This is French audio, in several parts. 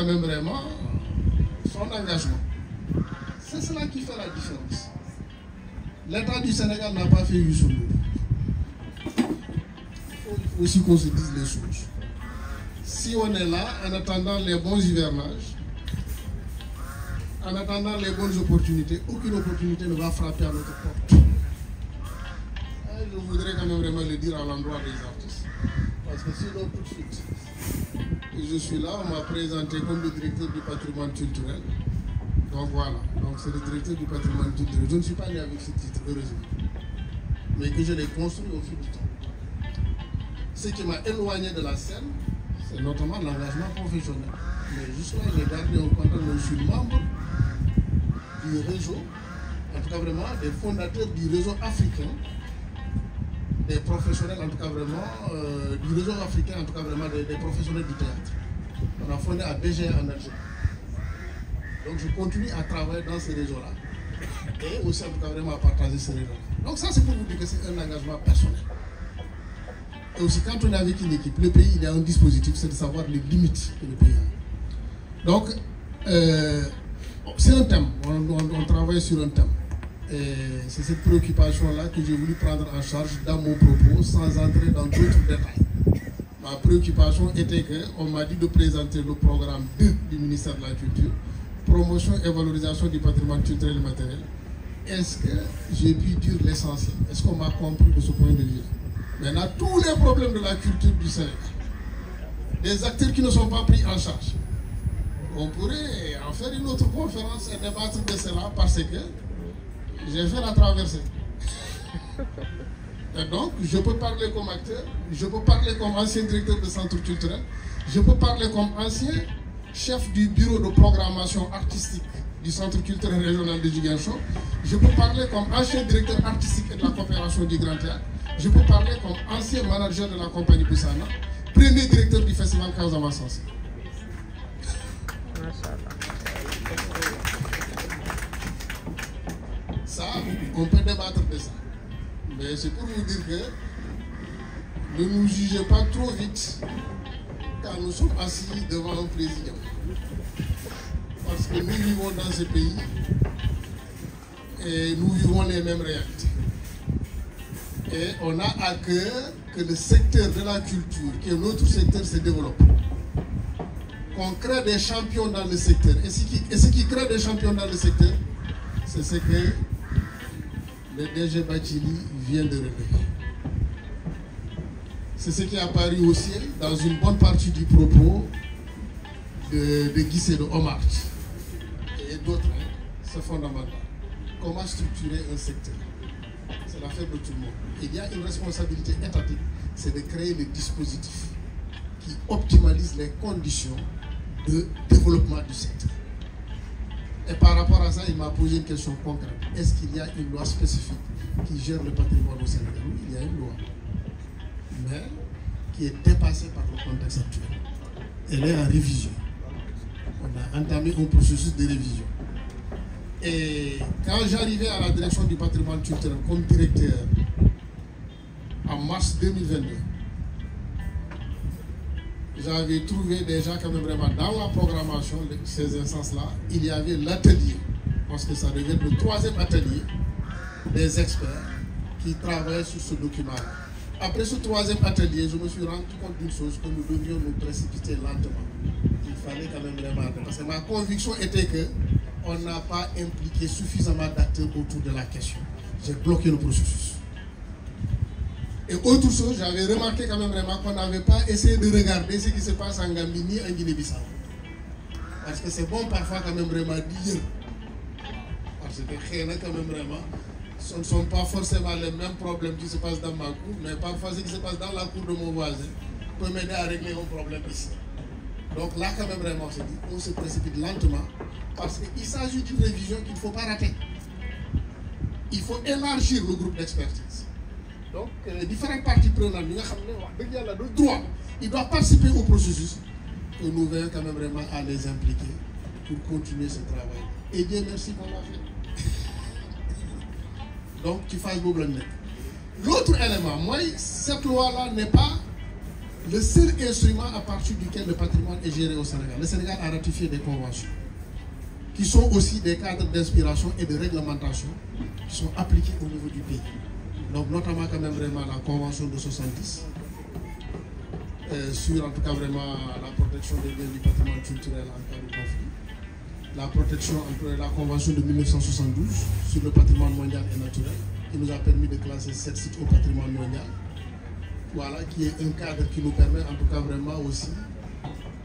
quand même vraiment son engagement. C'est cela qui fait la différence. L'État du Sénégal n'a pas fait Youssou Ndour. Il faut aussi qu'on se dise les choses. Si on est là, en attendant les bons hivernages, en attendant les bonnes opportunités, aucune opportunité ne va frapper à notre porte. Je voudrais quand même vraiment le dire à l'endroit des artistes. Parce que sinon, tout de suite, je suis là, on m'a présenté comme le directeur du patrimoine culturel. Donc voilà, donc c'est le directeur du patrimoine culturel. Je ne suis pas né avec ce titre, heureusement. Mais que je l'ai construit au fil du temps. Ce qui m'a éloigné de la scène, c'est notamment l'engagement professionnel. Mais jusque-là, j'ai gardé un contact, je suis membre du réseau, en tout cas vraiment des fondateurs du réseau africain, des professionnels, en tout cas vraiment, du réseau africain, en tout cas vraiment des professionnels du théâtre. On a fondé à BG en Algérie. Donc je continue à travailler dans ce réseau-là. Et aussi en tout cas vraiment à partager ce réseau-là. Donc ça c'est pour vous dire que c'est un engagement personnel. Et aussi quand on est avec une équipe, le pays il y a un dispositif, c'est de savoir les limites que le pays a. Donc c'est un thème, on travaille sur un thème. Et c'est cette préoccupation-là que j'ai voulu prendre en charge dans mon propos sans entrer dans d'autres détails. Ma préoccupation était qu'on m'a dit de présenter le programme 2 du ministère de la Culture, promotion et valorisation du patrimoine culturel et matériel. Est-ce que j'ai pu dire l'essentiel? Est-ce qu'on m'a compris de ce point de vue? Maintenant, tous les problèmes de la culture du Sénégal, des acteurs qui ne sont pas pris en charge, on pourrait en faire une autre conférence et débattre de cela parce que j'ai fait la traversée. Et donc, je peux parler comme acteur, je peux parler comme ancien directeur de centre culturel, je peux parler comme ancien chef du bureau de programmation artistique du centre culturel régional de Ziguinchor, je peux parler comme ancien directeur artistique et de la coopération du Grand Théâtre, je peux parler comme ancien manager de la compagnie Boussana, premier directeur du festival Casamance. Ça, on peut débattre de ça. Mais c'est pour vous dire que ne nous jugez pas trop vite quand nous sommes assis devant un président. Parce que nous vivons dans ce pays et nous vivons les mêmes réalités. Et on a à cœur que le secteur de la culture, qui est notre secteur, se développe. Qu'on crée des champions dans le secteur. Et ce qui crée des champions dans le secteur, c'est ce que le DG Bachili vient de révéler. C'est ce qui est apparu aussi dans une bonne partie du propos de Guissé de Omar et d'autres. C'est fondamental. Comment structurer un secteur? C'est l'affaire de tout le monde. Il y a une responsabilité étatique, c'est de créer des dispositifs qui optimisent les conditions de développement du secteur. Et par rapport à ça, il m'a posé une question concrète. Est-ce qu'il y a une loi spécifique qui gère le patrimoine au Sénégal? Oui, il y a une loi, mais qui est dépassée par le contexte actuel. Elle est en révision. On a entamé un processus de révision. Et quand j'arrivais à la direction du patrimoine culturel comme directeur en mars 2022, j'avais trouvé déjà quand même vraiment dans la programmation de ces instances-là, il y avait l'atelier, parce que ça devait être le 3e atelier des experts qui travaillent sur ce document-là. Après ce 3e atelier, je me suis rendu compte d'une chose, que nous devions nous précipiter lentement. Il fallait quand même vraiment, parce que ma conviction était que on n'a pas impliqué suffisamment d'acteurs autour de la question. J'ai bloqué le processus. Et autre chose, j'avais remarqué quand même vraiment qu'on n'avait pas essayé de regarder ce qui se passe en Gambie ni en Guinée-Bissau. Parce que c'est bon parfois quand même vraiment dire. Parce que quand même vraiment, ce ne sont pas forcément les mêmes problèmes qui se passent dans ma cour, mais parfois ce qui se passe dans la cour de mon voisin peut m'aider à régler un problème ici. Donc là quand même vraiment, on se précipite lentement parce qu'il s'agit d'une révision qu'il ne faut pas rater. Il faut élargir le groupe d'expertise. Donc, les différentes parties prenantes, le droit, ils doivent participer au processus et nous veillons quand même vraiment à les impliquer pour continuer ce travail. Et Dieu merci qu'on l'a fait. Donc, tu fasses beau blanc. L'autre élément, moi, cette loi-là n'est pas le seul instrument à partir duquel le patrimoine est géré au Sénégal. Le Sénégal a ratifié des conventions qui sont aussi des cadres d'inspiration et de réglementation qui sont appliqués au niveau du pays. Donc notamment quand même vraiment la convention de 70 sur en tout cas vraiment la protection des biens du patrimoine culturel en cas de conflit. La protection entre la convention de 1972 sur le patrimoine mondial et naturel qui nous a permis de classer 7 sites au patrimoine mondial. Voilà, qui est un cadre qui nous permet en tout cas vraiment aussi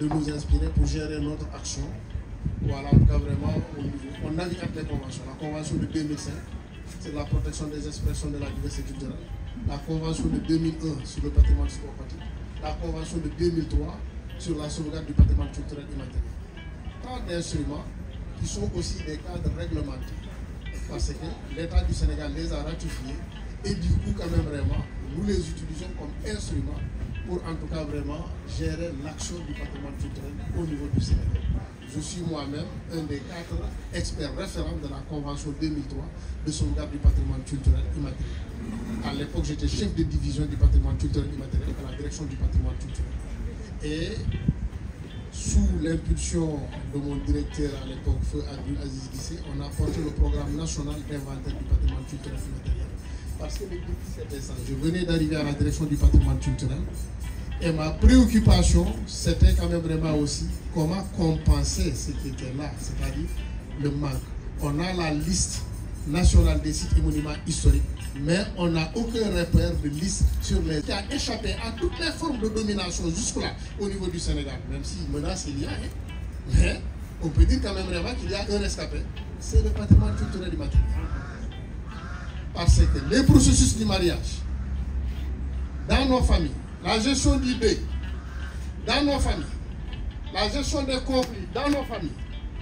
de nous inspirer pour gérer notre action. Voilà, en tout cas vraiment, on navigue avec les conventions. La convention de 2005, c'est la protection des expressions de la diversité culturelle. La convention de 2001 sur le patrimoine psychopathique. La convention de 2003 sur la sauvegarde du patrimoine culturel immatériel. Tant d'instruments qui sont aussi des cadres réglementaires. Parce que l'État du Sénégal les a ratifiés et du coup, quand même vraiment, nous les utilisons comme instruments pour en tout cas vraiment gérer l'action du patrimoine culturel au niveau du Sénégal. Je suis moi-même un des 4 experts référents de la Convention 2003 de sauvegarde du patrimoine culturel immatériel. À l'époque, j'étais chef de division du patrimoine culturel immatériel à la direction du patrimoine culturel. Et sous l'impulsion de mon directeur à l'époque, Feu Abdul Aziz Guissé, on a porté le programme national d'inventaire du patrimoine culturel immatériel. Parce que le 17 décembre, je venais d'arriver à la direction du patrimoine culturel et ma préoccupation, c'était quand même vraiment aussi comment compenser ce qui était là, c'est-à-dire le manque. On a la liste nationale des sites et monuments historiques, mais on n'a aucun repère de liste sur les qui a échappé à toutes les formes de domination jusque-là au niveau du Sénégal, même si menace il y a, mais on peut dire quand même vraiment qu'il y a un rescapé, c'est le patrimoine culturel immatériel. Parce que les processus du mariage, dans nos familles, la gestion du deuil, dans nos familles, la gestion des conflits, dans nos familles,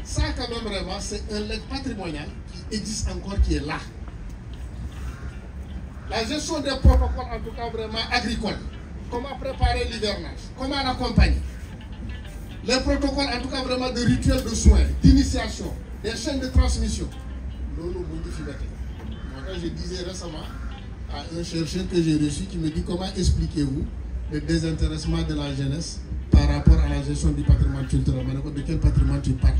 ça quand même vraiment, c'est un legs patrimonial qui existe encore, qui est là. La gestion des protocoles, en tout cas vraiment agricoles, comment préparer l'hivernage, comment l'accompagner. Les protocoles, en tout cas vraiment de rituels de soins, d'initiation, des chaînes de transmission. Nous, je disais récemment à un chercheur que j'ai reçu qui me dit comment expliquez-vous le désintéressement de la jeunesse par rapport à la gestion du patrimoine culturel. De quel patrimoine tu parles?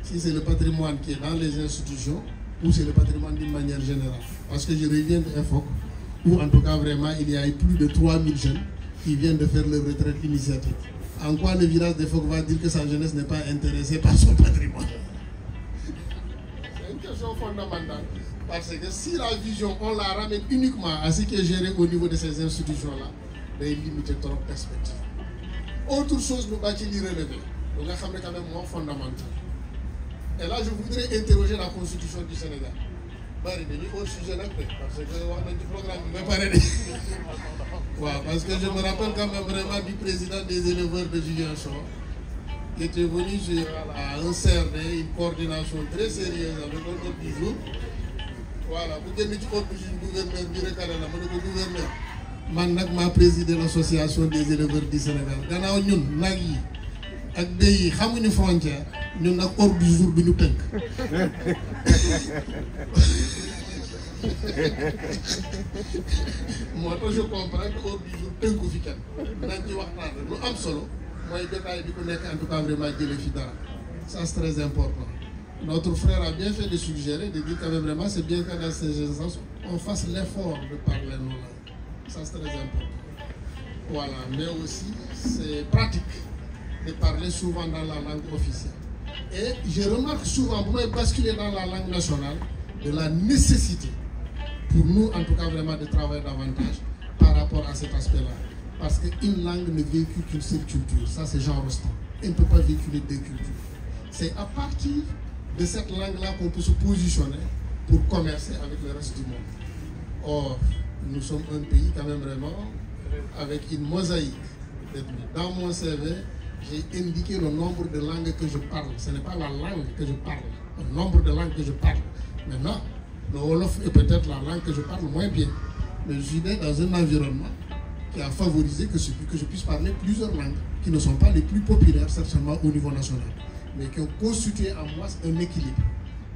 Si c'est le patrimoine qui est dans les institutions ou c'est le patrimoine d'une manière générale. Parce que je reviens de EFOC où en tout cas vraiment il y a eu plus de 3000 jeunes qui viennent de faire leur retraite initiatique. En quoi le village d'EFOC va dire que sa jeunesse n'est pas intéressée par son patrimoine? C'est une question fondamentale. Parce que si la vision, on la ramène uniquement à ce qui est géré au niveau de ces institutions-là, il est limité trop de perspective. Autre chose, nous bâtir l'y relever. Donc, là, c'est quand même moins fondamental. Et là, je voudrais interroger la Constitution du Sénégal. Parce que je me rappelle quand même vraiment du président des éleveurs de Ziguinchor qui était venu à un CRD, une coordination très sérieuse avec l'ordre du jour. Voilà, vous avez dit que le gouverneur, man m'a présidé l'association des éleveurs du Sénégal. Gannaaw ñun nag yi ak béy yi xamuñu frontière ñun nag ordre du jour bi ñu tënk. Moi je comprends que ordre du jour tënku fi kenn nañ ci waxtaan lu am solo mooy jotaay bi ku nekk en tout cas vraiment jëlee fi dara. Ça c'est très important. Notre frère a bien fait de suggérer, de dire quand même vraiment c'est bien que dans ces instances, on fasse l'effort de parler nos langues. Ça c'est très important. Voilà, mais aussi c'est pratique de parler souvent dans la langue officielle. Et je remarque souvent, vous m'avez basculé dans la langue nationale, de la nécessité pour nous en tout cas vraiment de travailler davantage par rapport à cet aspect-là. Parce qu'une langue ne véhicule qu'une seule culture. Ça c'est Jean Rostand. Elle ne peut pas véhiculer deux cultures. C'est à partir de cette langue-là qu'on peut se positionner pour commercer avec le reste du monde. Or, nous sommes un pays quand même vraiment avec une mosaïque. Dans mon CV, j'ai indiqué le nombre de langues que je parle. Ce n'est pas la langue que je parle, le nombre de langues que je parle. Maintenant, le Wolof est peut-être la langue que je parle moins bien. Mais je suis né dans un environnement qui a favorisé que je puisse parler plusieurs langues qui ne sont pas les plus populaires, certainement au niveau national, mais qui ont constitué en moi un équilibre,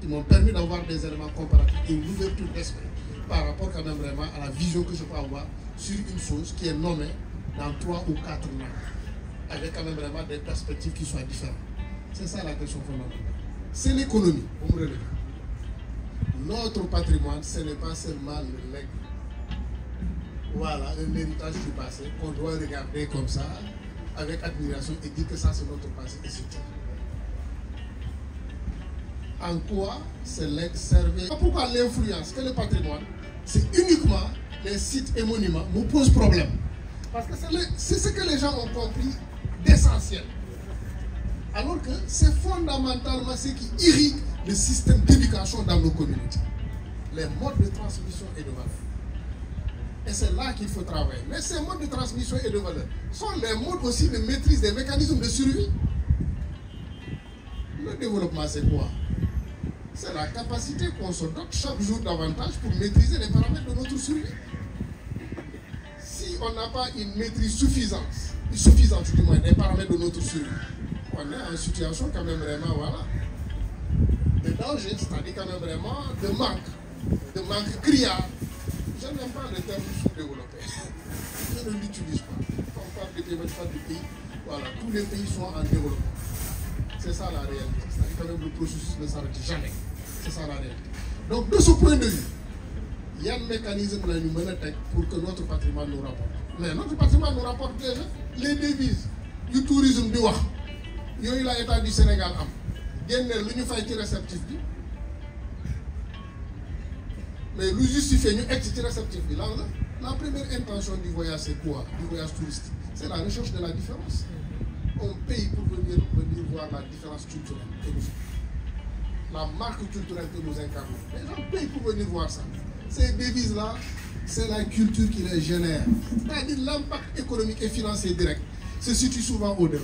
qui m'ont permis d'avoir des éléments comparatifs et une ouverture d'esprit par rapport quand même vraiment à la vision que je peux avoir sur une chose qui est nommée dans 3 ou 4 ans, avec quand même vraiment des perspectives qui soient différentes. C'est ça la question fondamentale. C'est l'économie, vous me relevez. Notre patrimoine, ce n'est pas seulement le legs. Voilà, un héritage du passé qu'on doit regarder comme ça, avec admiration et dire que ça c'est notre passé et c'est tout. En quoi ce legs servait? Pourquoi l'influence que le patrimoine, c'est uniquement les sites et monuments, nous pose problème. Parce que c'est ce que les gens ont compris d'essentiel. Alors que c'est fondamentalement ce qui irrigue le système d'éducation dans nos communautés. Les modes de transmission et de valeur. Et c'est là qu'il faut travailler. Mais ces modes de transmission et de valeur sont les modes aussi de maîtrise des mécanismes de survie. Le développement, c'est quoi? C'est la capacité qu'on se dote chaque jour davantage pour maîtriser les paramètres de notre survie. Si on n'a pas une maîtrise suffisante du moins des paramètres de notre survie, on est en situation quand même vraiment, voilà, de danger, c'est-à-dire quand même vraiment de manque criard. Je n'aime pas le terme sous-développé. Je ne l'utilise pas. Quand on parle de développement du pays, voilà, tous les pays sont en développement. C'est ça la réalité. C'est-à-dire quand même le processus ne s'arrête jamais. C'est ça la réalité. Donc de ce point de vue, il y a un mécanisme là, pour que notre patrimoine nous rapporte. Mais notre patrimoine nous rapporte déjà les devises du tourisme du wax. Yoy la état du Sénégal am. Gennel luñu fay ci réceptif bi. Mais lu justifier ñu egg ci réceptif bi lan la première intention du voyage c'est quoi? Du voyage touristique, c'est la recherche de la différence. On paye pour venir voir la différence culturelle que nous avons. La marque culturelle que nous incarnons. Les gens payent pour venir voir ça. Ces devises-là, c'est la culture qui les génère. C'est-à-dire l'impact économique et financier direct se situe souvent au-delà.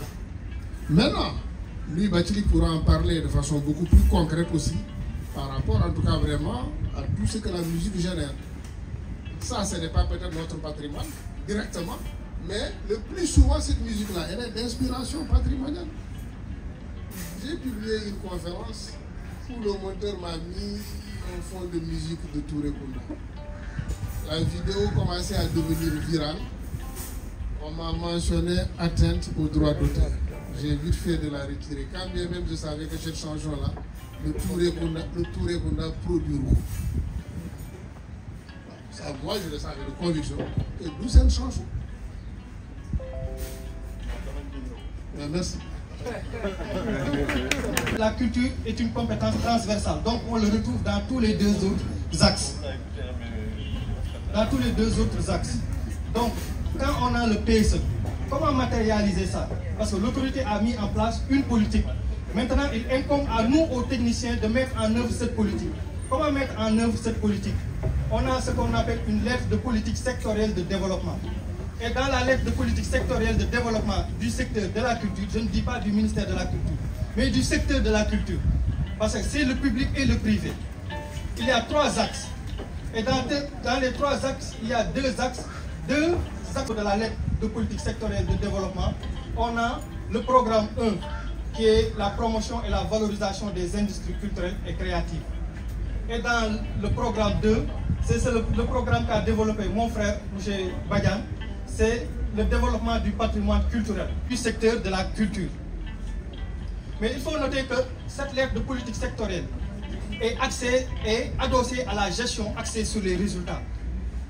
Maintenant, lui, Bathily pourra en parler de façon beaucoup plus concrète aussi, par rapport en tout cas vraiment à tout ce que la musique génère. Ça, ce n'est pas peut-être notre patrimoine directement, mais le plus souvent, cette musique-là, elle est d'inspiration patrimoniale. J'ai publié une conférence où le monteur m'a mis un fond de musique de Touré Kunda. La vidéo commençait à devenir virale. On m'a mentionné atteinte aux droits d'auteur. J'ai vite fait de la retirer. Quand bien même je savais que cette chanson-là, le Touré Kunda produit. Ça, moi, je le savais de conviction. Et d'où cette chanson? Merci. La culture est une compétence transversale, donc on le retrouve dans tous les deux autres axes. Donc, quand on a le PSE, comment matérialiser ça? Parce que l'autorité a mis en place une politique. Maintenant, il incombe à nous, aux techniciens, de mettre en œuvre cette politique. Comment mettre en œuvre cette politique? On a ce qu'on appelle une lettre de politique sectorielle de développement. Et dans la lettre de politique sectorielle de développement du secteur de la culture, je ne dis pas du ministère de la culture, mais du secteur de la culture, parce que c'est le public et le privé. Il y a 3 axes. Et dans les 3 axes, il y a 2 axes de la lettre de politique sectorielle de développement. On a le programme 1, qui est la promotion et la valorisation des industries culturelles et créatives. Et dans le programme 2, c'est le programme qu'a développé mon frère, M. Badian, c'est le développement du patrimoine culturel, du secteur de la culture. Mais il faut noter que cette lettre de politique sectorielle est adossée à la gestion axée sur les résultats.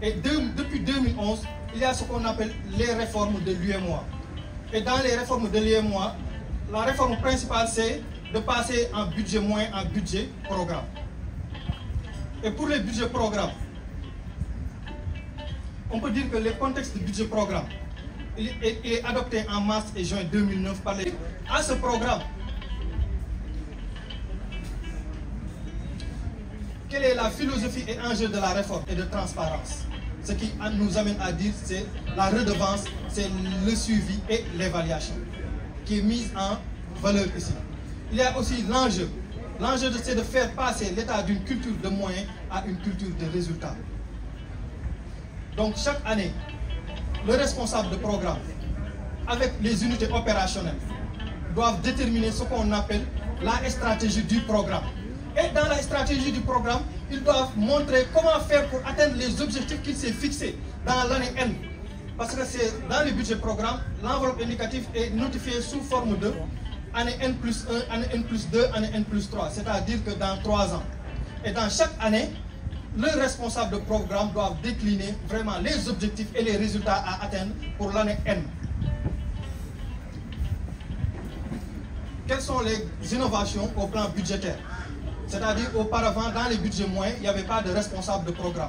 Et depuis 2011, il y a ce qu'on appelle les réformes de l'UEMOA. Et dans les réformes de l'UEMOA, la réforme principale, c'est de passer en budget moyen en budget programme. Et pour les budgets programmes, on peut dire que le contexte du budget programme est adopté en mars et juin 2009 par les... À ce programme, quelle est la philosophie et enjeu de la réforme et de transparence? Ce qui nous amène à dire, c'est la redevance, c'est le suivi et l'évaluation qui est mise en valeur ici. Il y a aussi l'enjeu. L'enjeu, c'est de faire passer l'état d'une culture de moyens à une culture de résultats. Donc chaque année, le responsable de programme, avec les unités opérationnelles, doivent déterminer ce qu'on appelle la stratégie du programme. Et dans la stratégie du programme, ils doivent montrer comment faire pour atteindre les objectifs qu'il s'est fixés dans l'année N. Parce que c'est dans les budgets programmes, l'enveloppe indicative est notifiée sous forme de année N+1, année N+2, année N+3, c'est-à-dire que dans 3 ans. Et dans chaque année, le responsable de programme doit décliner vraiment les objectifs et les résultats à atteindre pour l'année N. Quelles sont les innovations au plan budgétaire? C'est-à-dire auparavant, dans les budgets moyens, il n'y avait pas de responsable de programme.